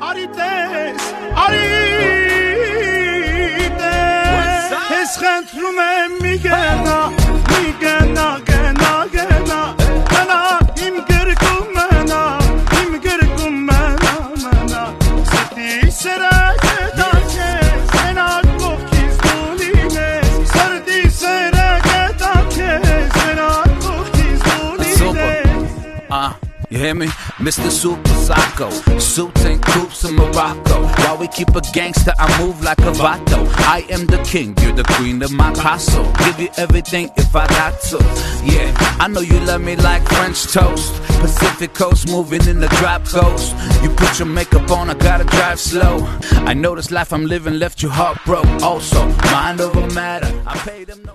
Arites, es centrume migena, gena, mena im gerkum mena, seti serake take, sena kokis duline, sardi serake take, sena kokis duline. You hear me? Mr. Super Sako, suits and coops in Morocco. While we keep a gangster, I move like a vato. I am the king, you're the queen of my castle. Give you everything if I got to. Yeah, I know you love me like French toast. Pacific coast, moving in the drop coast. You put your makeup on, I gotta drive slow. I know this life I'm living left you heartbroken. Also, mind over matter. I paid them no